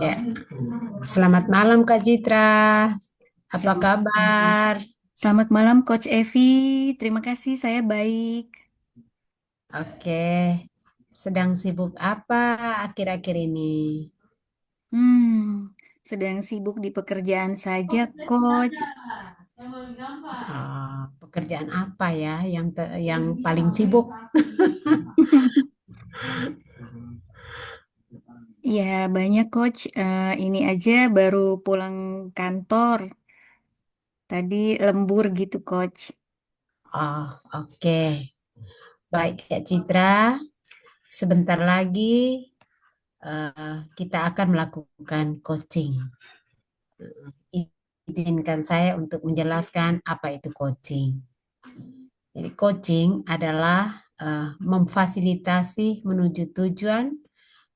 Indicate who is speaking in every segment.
Speaker 1: Ya, selamat malam Kak Citra. Apa
Speaker 2: Selamat,
Speaker 1: kabar?
Speaker 2: selamat malam Coach Evi. Terima kasih, saya baik.
Speaker 1: Oke, sedang sibuk apa akhir-akhir ini?
Speaker 2: Sedang sibuk di pekerjaan saja, Coach.
Speaker 1: Pekerjaan apa ya yang paling sibuk?
Speaker 2: Ya, banyak Coach. Ini aja baru pulang kantor. Tadi lembur gitu, Coach.
Speaker 1: Oh, oke. Baik Kak Citra, sebentar lagi kita akan melakukan coaching. Izinkan saya untuk menjelaskan apa itu coaching. Jadi coaching adalah memfasilitasi menuju tujuan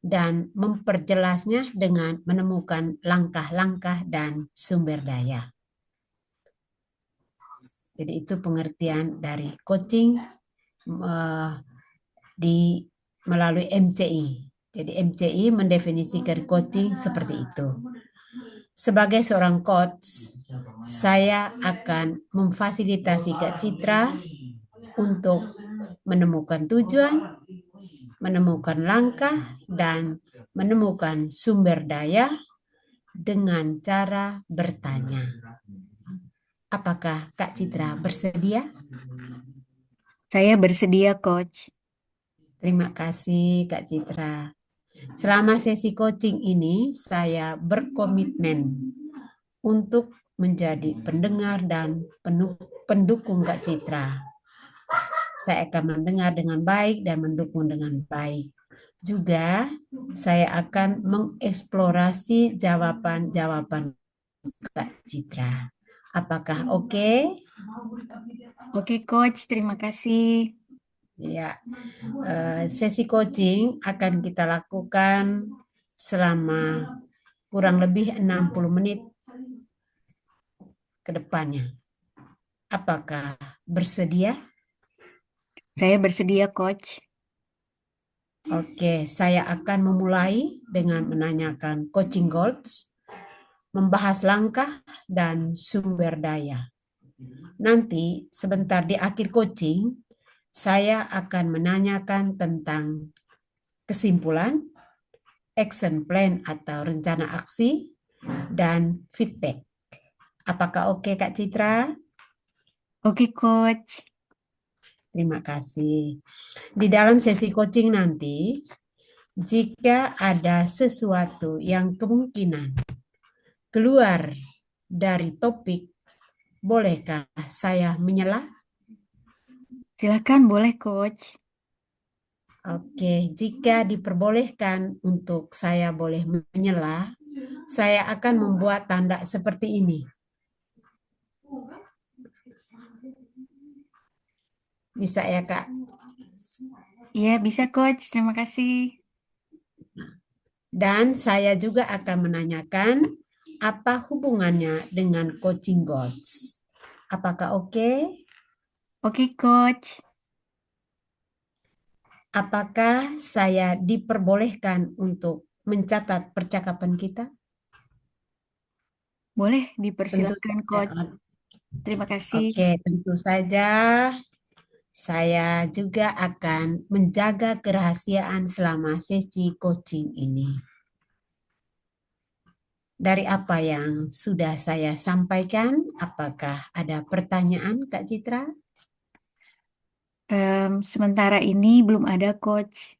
Speaker 1: dan memperjelasnya dengan menemukan langkah-langkah dan sumber daya. Jadi itu pengertian dari coaching eh, di melalui MCI. Jadi MCI mendefinisikan coaching seperti itu. Sebagai seorang coach, saya akan memfasilitasi Kak Citra untuk menemukan tujuan, menemukan langkah, dan menemukan sumber daya dengan cara bertanya. Apakah Kak Citra bersedia?
Speaker 2: Saya bersedia, Coach.
Speaker 1: Terima kasih Kak Citra. Selama sesi coaching ini, saya berkomitmen untuk menjadi pendengar dan pendukung Kak Citra. Saya akan mendengar dengan baik dan mendukung dengan baik. Juga saya akan mengeksplorasi jawaban-jawaban Kak Citra. Apakah oke?
Speaker 2: Oke, Coach. Terima kasih.
Speaker 1: Ya, sesi coaching akan kita lakukan selama kurang lebih 60 menit ke depannya. Apakah bersedia?
Speaker 2: Saya bersedia, Coach.
Speaker 1: Oke, saya akan memulai dengan menanyakan coaching goals, membahas langkah dan sumber daya. Nanti sebentar di akhir coaching, saya akan menanyakan tentang kesimpulan, action plan atau rencana aksi, dan feedback. Apakah oke Kak Citra?
Speaker 2: Oke, Coach.
Speaker 1: Terima kasih. Di dalam sesi coaching nanti, jika ada sesuatu yang kemungkinan keluar dari topik, bolehkah saya menyela?
Speaker 2: Silakan, boleh, Coach.
Speaker 1: Oke, jika diperbolehkan untuk saya boleh menyela, saya akan membuat tanda seperti ini. Bisa ya, Kak?
Speaker 2: Iya, bisa, Coach. Terima kasih.
Speaker 1: Dan saya juga akan menanyakan apa hubungannya dengan coaching goals. Apakah oke?
Speaker 2: Oke, Coach.
Speaker 1: Apakah saya diperbolehkan untuk mencatat percakapan kita?
Speaker 2: Boleh
Speaker 1: Tentu
Speaker 2: dipersilakan,
Speaker 1: saja.
Speaker 2: Coach. Terima kasih.
Speaker 1: Oke, tentu saja saya juga akan menjaga kerahasiaan selama sesi coaching ini. Dari apa yang sudah saya sampaikan, apakah ada pertanyaan, Kak Citra?
Speaker 2: Sementara ini belum ada, Coach.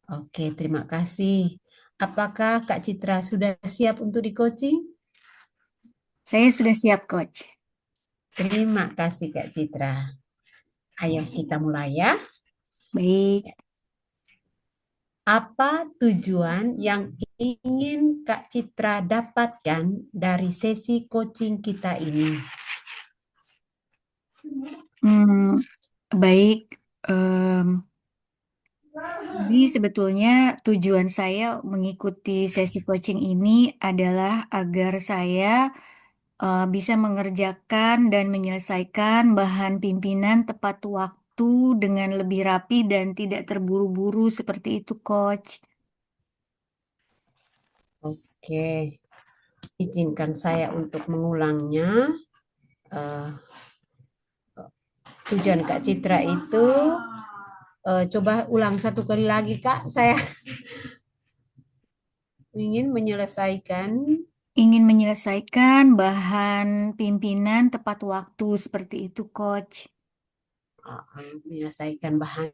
Speaker 1: Oke, terima kasih. Apakah Kak Citra sudah siap untuk di coaching?
Speaker 2: Saya sudah siap, Coach.
Speaker 1: Terima kasih, Kak Citra. Ayo kita mulai ya.
Speaker 2: Baik.
Speaker 1: Apa tujuan yang ingin Kak Citra dapatkan dari sesi coaching kita ini?
Speaker 2: Hmm, baik. Jadi sebetulnya tujuan saya mengikuti sesi coaching ini adalah agar saya bisa mengerjakan dan menyelesaikan bahan pimpinan tepat waktu dengan lebih rapi dan tidak terburu-buru seperti itu, Coach.
Speaker 1: Oke, izinkan saya untuk mengulangnya. Eh, Tujuan Kak Citra itu, coba ulang satu kali lagi Kak. Saya ingin menyelesaikan,
Speaker 2: Ingin menyelesaikan bahan pimpinan tepat waktu seperti itu, Coach.
Speaker 1: menyelesaikan bahan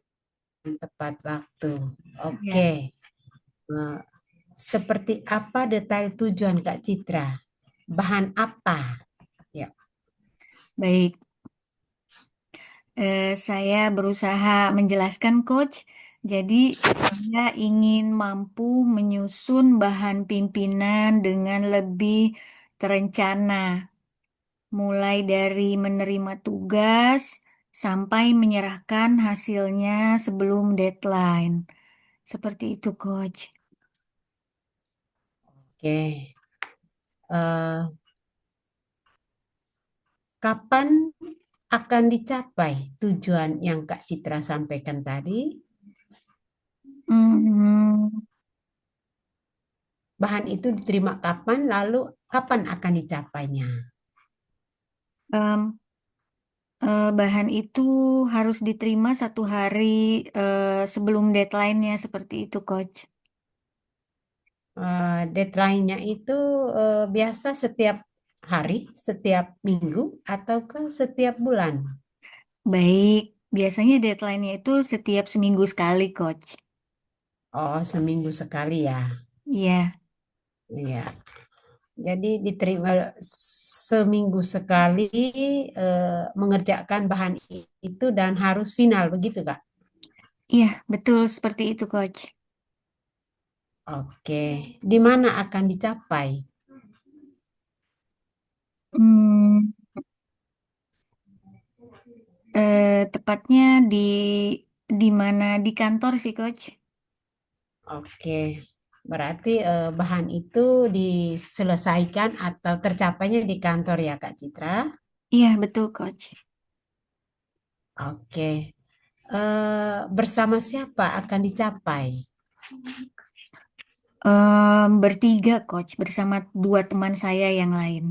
Speaker 1: tepat waktu.
Speaker 2: Ya,
Speaker 1: Oke. Eh, Seperti apa detail tujuan Kak Citra? Bahan apa? Ya,
Speaker 2: baik. Saya berusaha menjelaskan, Coach. Jadi, saya ingin mampu menyusun bahan pimpinan dengan lebih terencana, mulai dari menerima tugas sampai menyerahkan hasilnya sebelum deadline. Seperti itu, Coach.
Speaker 1: oke. Eh, Kapan akan dicapai tujuan yang Kak Citra sampaikan tadi?
Speaker 2: Hmm,
Speaker 1: Bahan itu diterima kapan, lalu kapan akan dicapainya?
Speaker 2: em, bahan itu harus diterima 1 hari sebelum deadline-nya seperti itu, Coach.
Speaker 1: Deadline-nya itu biasa setiap hari, setiap minggu, ataukah setiap bulan?
Speaker 2: Baik, biasanya deadline-nya itu setiap seminggu sekali, Coach.
Speaker 1: Oh, seminggu sekali ya.
Speaker 2: Iya,
Speaker 1: Iya. Jadi diterima seminggu sekali, mengerjakan bahan itu dan harus final begitu, Kak?
Speaker 2: iya, betul seperti itu, Coach.
Speaker 1: Oke. Di mana akan dicapai?
Speaker 2: Hmm, tepatnya di mana di kantor sih, Coach?
Speaker 1: Oke. Berarti bahan itu diselesaikan atau tercapainya di kantor ya, Kak Citra?
Speaker 2: Iya, betul, Coach.
Speaker 1: Oke. Bersama siapa akan dicapai?
Speaker 2: Bertiga, Coach, bersama 2 teman saya yang lain.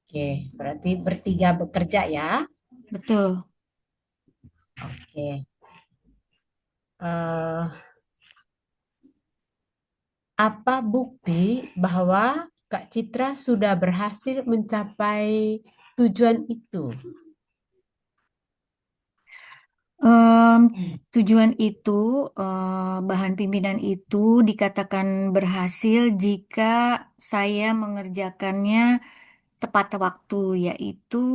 Speaker 1: Oke, berarti bertiga bekerja ya.
Speaker 2: Betul.
Speaker 1: Oke. Eh, apa bukti bahwa Kak Citra sudah berhasil mencapai tujuan itu?
Speaker 2: Em, tujuan itu, bahan pimpinan itu dikatakan berhasil jika saya mengerjakannya tepat waktu, yaitu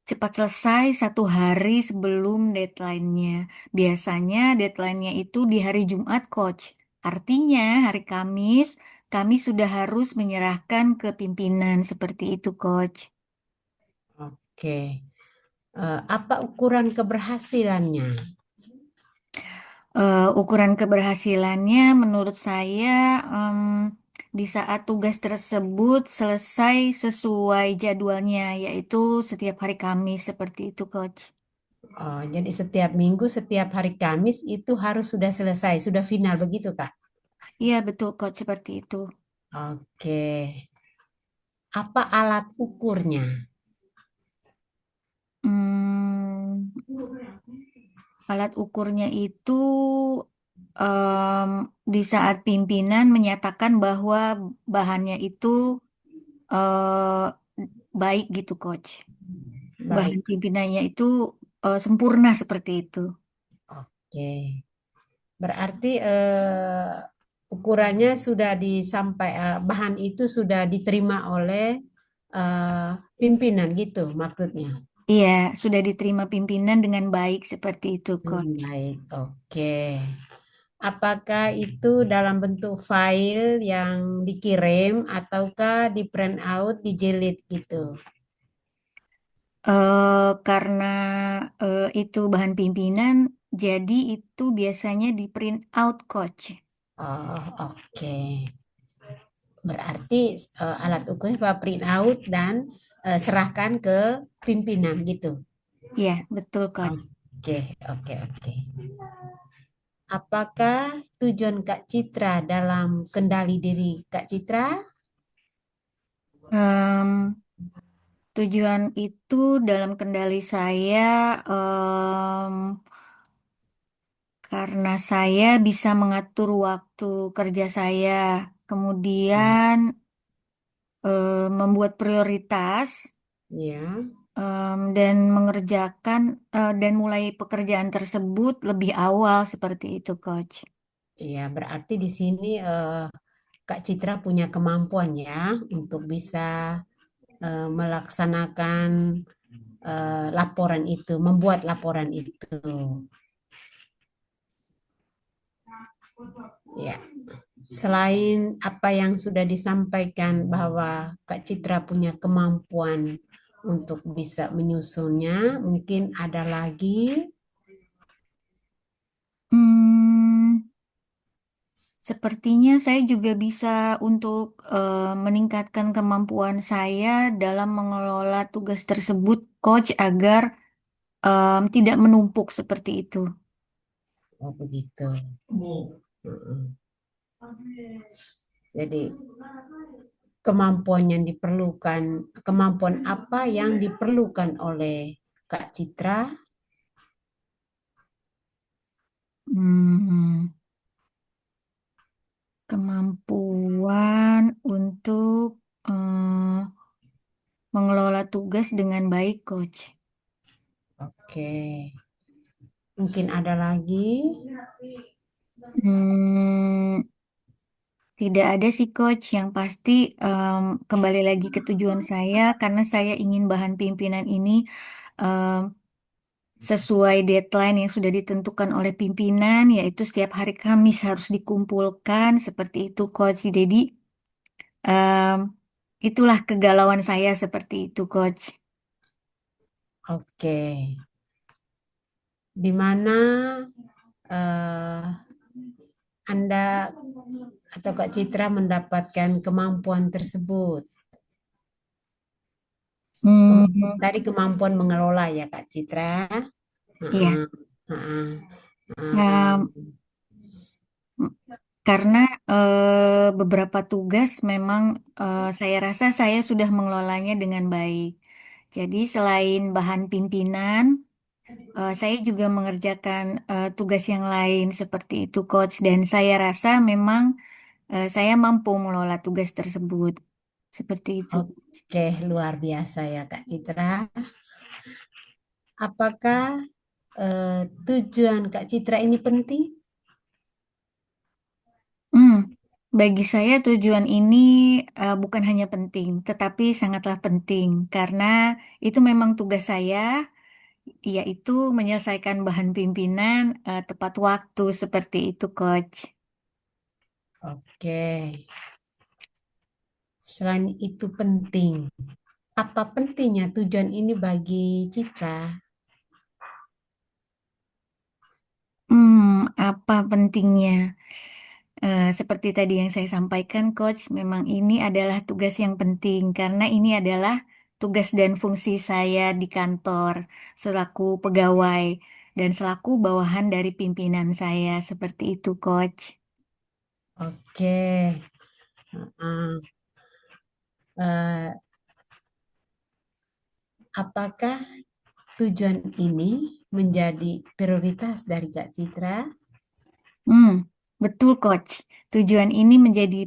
Speaker 2: cepat selesai 1 hari sebelum deadline-nya. Biasanya deadline-nya itu di hari Jumat, Coach. Artinya hari Kamis, kami sudah harus menyerahkan ke pimpinan seperti itu, Coach.
Speaker 1: Oke. Apa ukuran keberhasilannya?
Speaker 2: Ukuran keberhasilannya menurut saya di saat tugas tersebut selesai sesuai jadwalnya, yaitu setiap hari Kamis seperti itu, Coach.
Speaker 1: Oh, jadi setiap minggu, setiap hari Kamis itu harus sudah selesai, sudah final begitu, Kak?
Speaker 2: Iya, betul, Coach, seperti itu.
Speaker 1: Oke. Apa alat ukurnya?
Speaker 2: Hmm, alat ukurnya itu em, di saat pimpinan menyatakan bahwa bahannya itu eh, baik gitu, Coach. Bahan
Speaker 1: Baik.
Speaker 2: pimpinannya itu sempurna seperti itu.
Speaker 1: Oke. Berarti ukurannya sudah bahan itu sudah diterima oleh eh, pimpinan gitu maksudnya.
Speaker 2: Iya, sudah diterima pimpinan dengan baik seperti itu, Coach.
Speaker 1: Baik, oke. Apakah itu dalam bentuk file yang dikirim ataukah di print out, dijilid gitu?
Speaker 2: Karena itu bahan pimpinan, jadi itu biasanya di print out, Coach.
Speaker 1: Oh, oke. Berarti alat ukurnya Pak print out dan serahkan ke pimpinan gitu.
Speaker 2: Iya, betul, Coach.
Speaker 1: Oke, oke, oke. Apakah tujuan Kak Citra dalam kendali diri Kak Citra?
Speaker 2: Em, Tujuan itu dalam kendali saya em, karena saya bisa mengatur waktu kerja saya, kemudian membuat prioritas
Speaker 1: Ya,
Speaker 2: dan mengerjakan dan mulai pekerjaan tersebut lebih awal seperti itu, Coach.
Speaker 1: ya berarti di sini Kak Citra punya kemampuan ya untuk bisa melaksanakan laporan itu, membuat laporan itu. Ya, selain apa yang sudah disampaikan bahwa Kak Citra punya kemampuan untuk bisa menyusunnya, mungkin ada lagi.
Speaker 2: Hmm, Sepertinya saya juga bisa untuk meningkatkan kemampuan saya dalam mengelola tugas tersebut, Coach, agar tidak menumpuk seperti itu.
Speaker 1: Oh, begitu. Mm-mm. Jadi kemampuan yang diperlukan, kemampuan apa yang diperlukan oleh Kak Citra?
Speaker 2: Hmm, Kemampuan untuk eh, mengelola tugas dengan baik, Coach.
Speaker 1: Oke, mungkin ada lagi.
Speaker 2: Hmm, Tidak ada sih, Coach. Yang pasti kembali lagi ke tujuan saya karena saya ingin bahan pimpinan ini em, sesuai deadline yang sudah ditentukan oleh pimpinan, yaitu setiap hari Kamis harus dikumpulkan seperti itu, Coach. Jadi em, itulah kegalauan saya seperti itu, Coach.
Speaker 1: Oke, di mana eh, Anda atau Kak Citra mendapatkan kemampuan tersebut?
Speaker 2: Hmm,
Speaker 1: Tadi kemampuan mengelola ya Kak Citra.
Speaker 2: ya.
Speaker 1: Heeh, heeh,
Speaker 2: Em,
Speaker 1: heeh.
Speaker 2: Karena beberapa tugas memang saya rasa saya sudah mengelolanya dengan baik. Jadi selain bahan pimpinan, saya juga mengerjakan tugas yang lain seperti itu, Coach. Dan saya rasa memang saya mampu mengelola tugas tersebut. Seperti itu.
Speaker 1: Oke, luar biasa ya Kak Citra. Apakah tujuan Kak Citra ini penting?
Speaker 2: Hmm, Bagi saya tujuan ini bukan hanya penting, tetapi sangatlah penting karena itu memang tugas saya, yaitu menyelesaikan bahan pimpinan tepat waktu seperti itu, Coach.
Speaker 1: Oke, selain itu penting. Apa pentingnya tujuan ini bagi Citra?
Speaker 2: Apa pentingnya? Seperti tadi yang saya sampaikan, Coach, memang ini adalah tugas yang penting karena ini adalah tugas dan fungsi saya di kantor selaku pegawai dan selaku bawahan dari pimpinan saya. Seperti itu, Coach.
Speaker 1: Oke, heeh. Eh, apakah tujuan ini menjadi prioritas dari Kak Citra?
Speaker 2: Hmm, Betul, Coach. Tujuan ini menjadi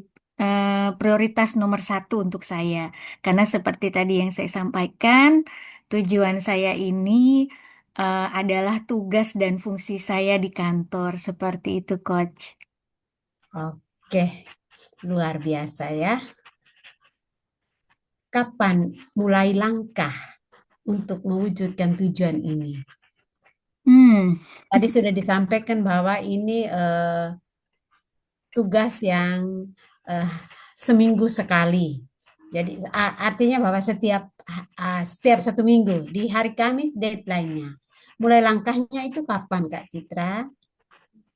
Speaker 2: prioritas nomor satu untuk saya. Karena seperti tadi yang saya sampaikan, tujuan saya ini adalah tugas dan fungsi saya di kantor. Seperti itu, Coach.
Speaker 1: Oke, luar biasa ya. Kapan mulai langkah untuk mewujudkan tujuan ini?
Speaker 2: Hmm,
Speaker 1: Tadi sudah disampaikan bahwa ini tugas yang eh, seminggu sekali. Jadi artinya bahwa setiap 1 minggu di hari Kamis deadline-nya. Mulai langkahnya itu kapan Kak Citra?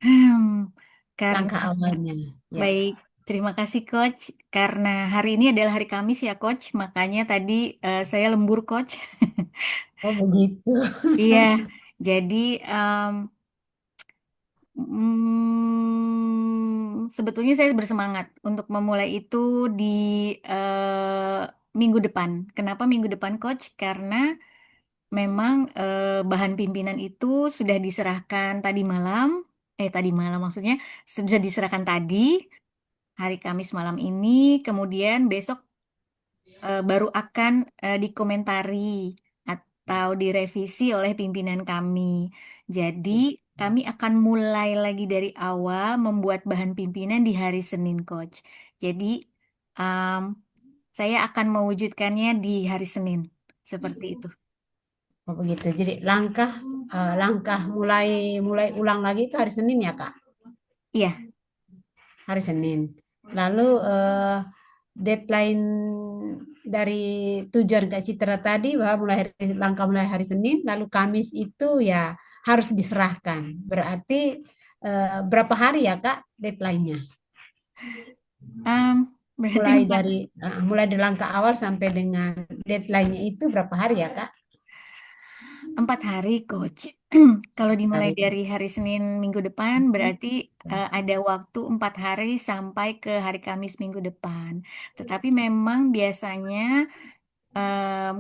Speaker 2: hmm, karena
Speaker 1: Langkah awalnya. Ya.
Speaker 2: baik, terima kasih, Coach. Karena hari ini adalah hari Kamis ya, Coach. Makanya tadi saya lembur, Coach.
Speaker 1: Oh begitu.
Speaker 2: Iya, jadi Sebetulnya saya bersemangat untuk memulai itu di minggu depan. Kenapa minggu depan, Coach? Karena memang bahan pimpinan itu sudah diserahkan tadi malam. Tadi malam maksudnya sudah diserahkan tadi hari Kamis malam ini. Kemudian besok baru akan dikomentari atau direvisi oleh pimpinan kami. Jadi, kami akan mulai lagi dari awal membuat bahan pimpinan di hari Senin, Coach. Jadi, um, saya akan mewujudkannya di hari Senin. Seperti itu.
Speaker 1: Oh, begitu. Jadi langkah mulai mulai ulang lagi itu hari Senin ya, Kak?
Speaker 2: Iya,
Speaker 1: Hari Senin. Lalu deadline dari tujuan Kak Citra tadi bahwa langkah mulai hari Senin, lalu Kamis itu ya harus diserahkan. Berarti berapa hari ya Kak deadline-nya?
Speaker 2: berarti empat,
Speaker 1: Mulai dari langkah awal sampai dengan deadline-nya itu berapa hari ya Kak?
Speaker 2: 4 hari, Coach. Kalau dimulai
Speaker 1: Hari.
Speaker 2: dari hari Senin minggu depan, berarti ada waktu 4 hari sampai ke hari Kamis minggu depan. Tetapi memang biasanya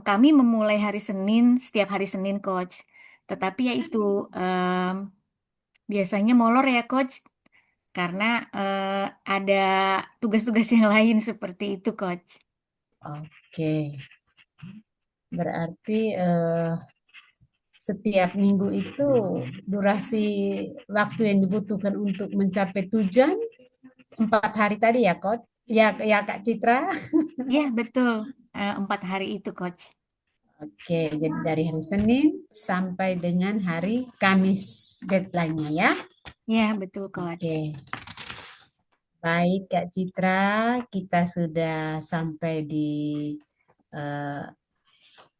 Speaker 2: kami memulai hari Senin setiap hari Senin, Coach. Tetapi ya itu em, biasanya molor ya, Coach, karena ada tugas-tugas yang lain seperti itu, Coach.
Speaker 1: Oke. Berarti setiap minggu itu durasi waktu yang dibutuhkan untuk mencapai tujuan 4 hari tadi ya, Coach? Ya, ya Kak Citra.
Speaker 2: Ya, betul. 4 hari itu, Coach.
Speaker 1: Oke, jadi dari hari Senin sampai dengan hari Kamis deadline-nya ya.
Speaker 2: Ya, betul, Coach.
Speaker 1: Oke, baik Kak Citra, kita sudah sampai di eh,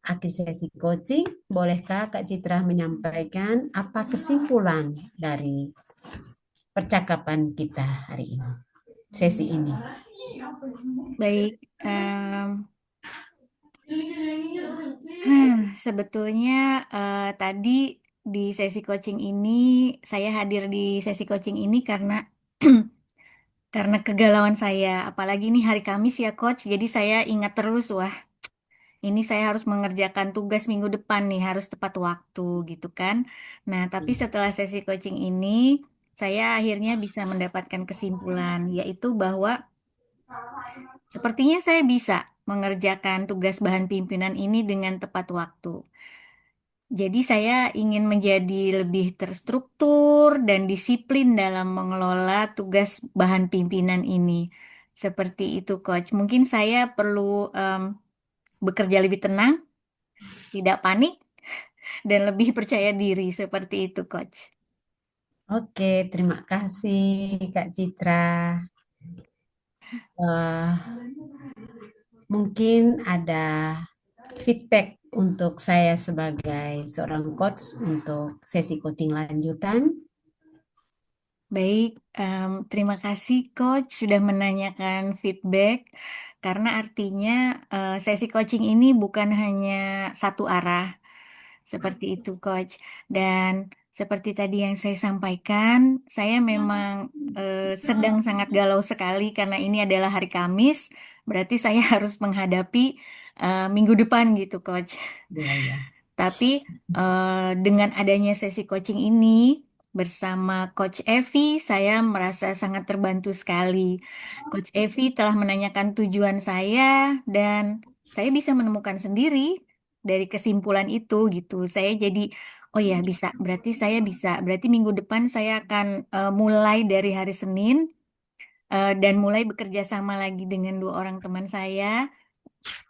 Speaker 1: akhir sesi coaching. Bolehkah Kak Citra menyampaikan apa kesimpulan dari percakapan kita hari ini, sesi ini?
Speaker 2: Baik. Sebetulnya tadi di sesi coaching ini, saya hadir di sesi coaching ini karena karena kegalauan saya. Apalagi ini hari Kamis ya, Coach. Jadi saya ingat terus, wah, ini saya harus mengerjakan tugas minggu depan nih, harus tepat waktu gitu kan. Nah, tapi setelah sesi coaching ini, saya akhirnya bisa mendapatkan kesimpulan, yaitu bahwa sepertinya saya bisa mengerjakan tugas bahan pimpinan ini dengan tepat waktu. Jadi saya ingin menjadi lebih terstruktur dan disiplin dalam mengelola tugas bahan pimpinan ini. Seperti itu, Coach. Mungkin saya perlu em, bekerja lebih tenang, tidak panik, dan lebih percaya diri. Seperti itu, Coach.
Speaker 1: Oke, terima kasih Kak Citra. Eh, Mungkin ada feedback untuk saya sebagai seorang coach untuk sesi coaching lanjutan.
Speaker 2: Baik, terima kasih, Coach, sudah menanyakan feedback. Karena artinya sesi coaching ini bukan hanya satu arah. Seperti itu, Coach. Dan seperti tadi yang saya sampaikan, saya memang sedang sangat galau sekali karena ini adalah hari Kamis, berarti saya harus menghadapi minggu depan gitu, Coach.
Speaker 1: Ya, ya.
Speaker 2: Tapi dengan adanya sesi coaching ini bersama Coach Evi, saya merasa sangat terbantu sekali. Coach Evi telah menanyakan tujuan saya dan saya bisa menemukan sendiri dari kesimpulan itu gitu. Saya jadi, oh ya bisa, berarti saya bisa. Berarti minggu depan saya akan mulai dari hari Senin dan mulai bekerja sama lagi dengan 2 orang teman saya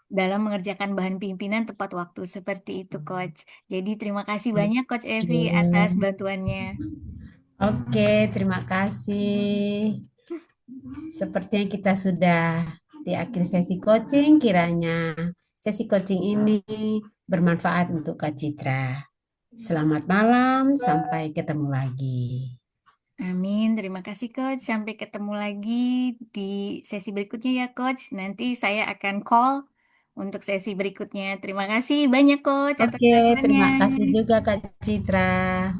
Speaker 2: dalam mengerjakan bahan pimpinan tepat waktu seperti itu, Coach. Jadi terima kasih banyak, Coach Evi, atas
Speaker 1: Oke.
Speaker 2: bantuannya.
Speaker 1: Oke, terima kasih. Sepertinya kita sudah di akhir sesi coaching. Kiranya sesi coaching ini bermanfaat untuk Kak Citra. Selamat malam, sampai ketemu lagi.
Speaker 2: Amin. Terima kasih, Coach. Sampai ketemu lagi di sesi berikutnya ya, Coach. Nanti saya akan call untuk sesi berikutnya. Terima kasih banyak, Coach, atas
Speaker 1: Oke,
Speaker 2: bantuannya.
Speaker 1: terima kasih juga Kak Citra.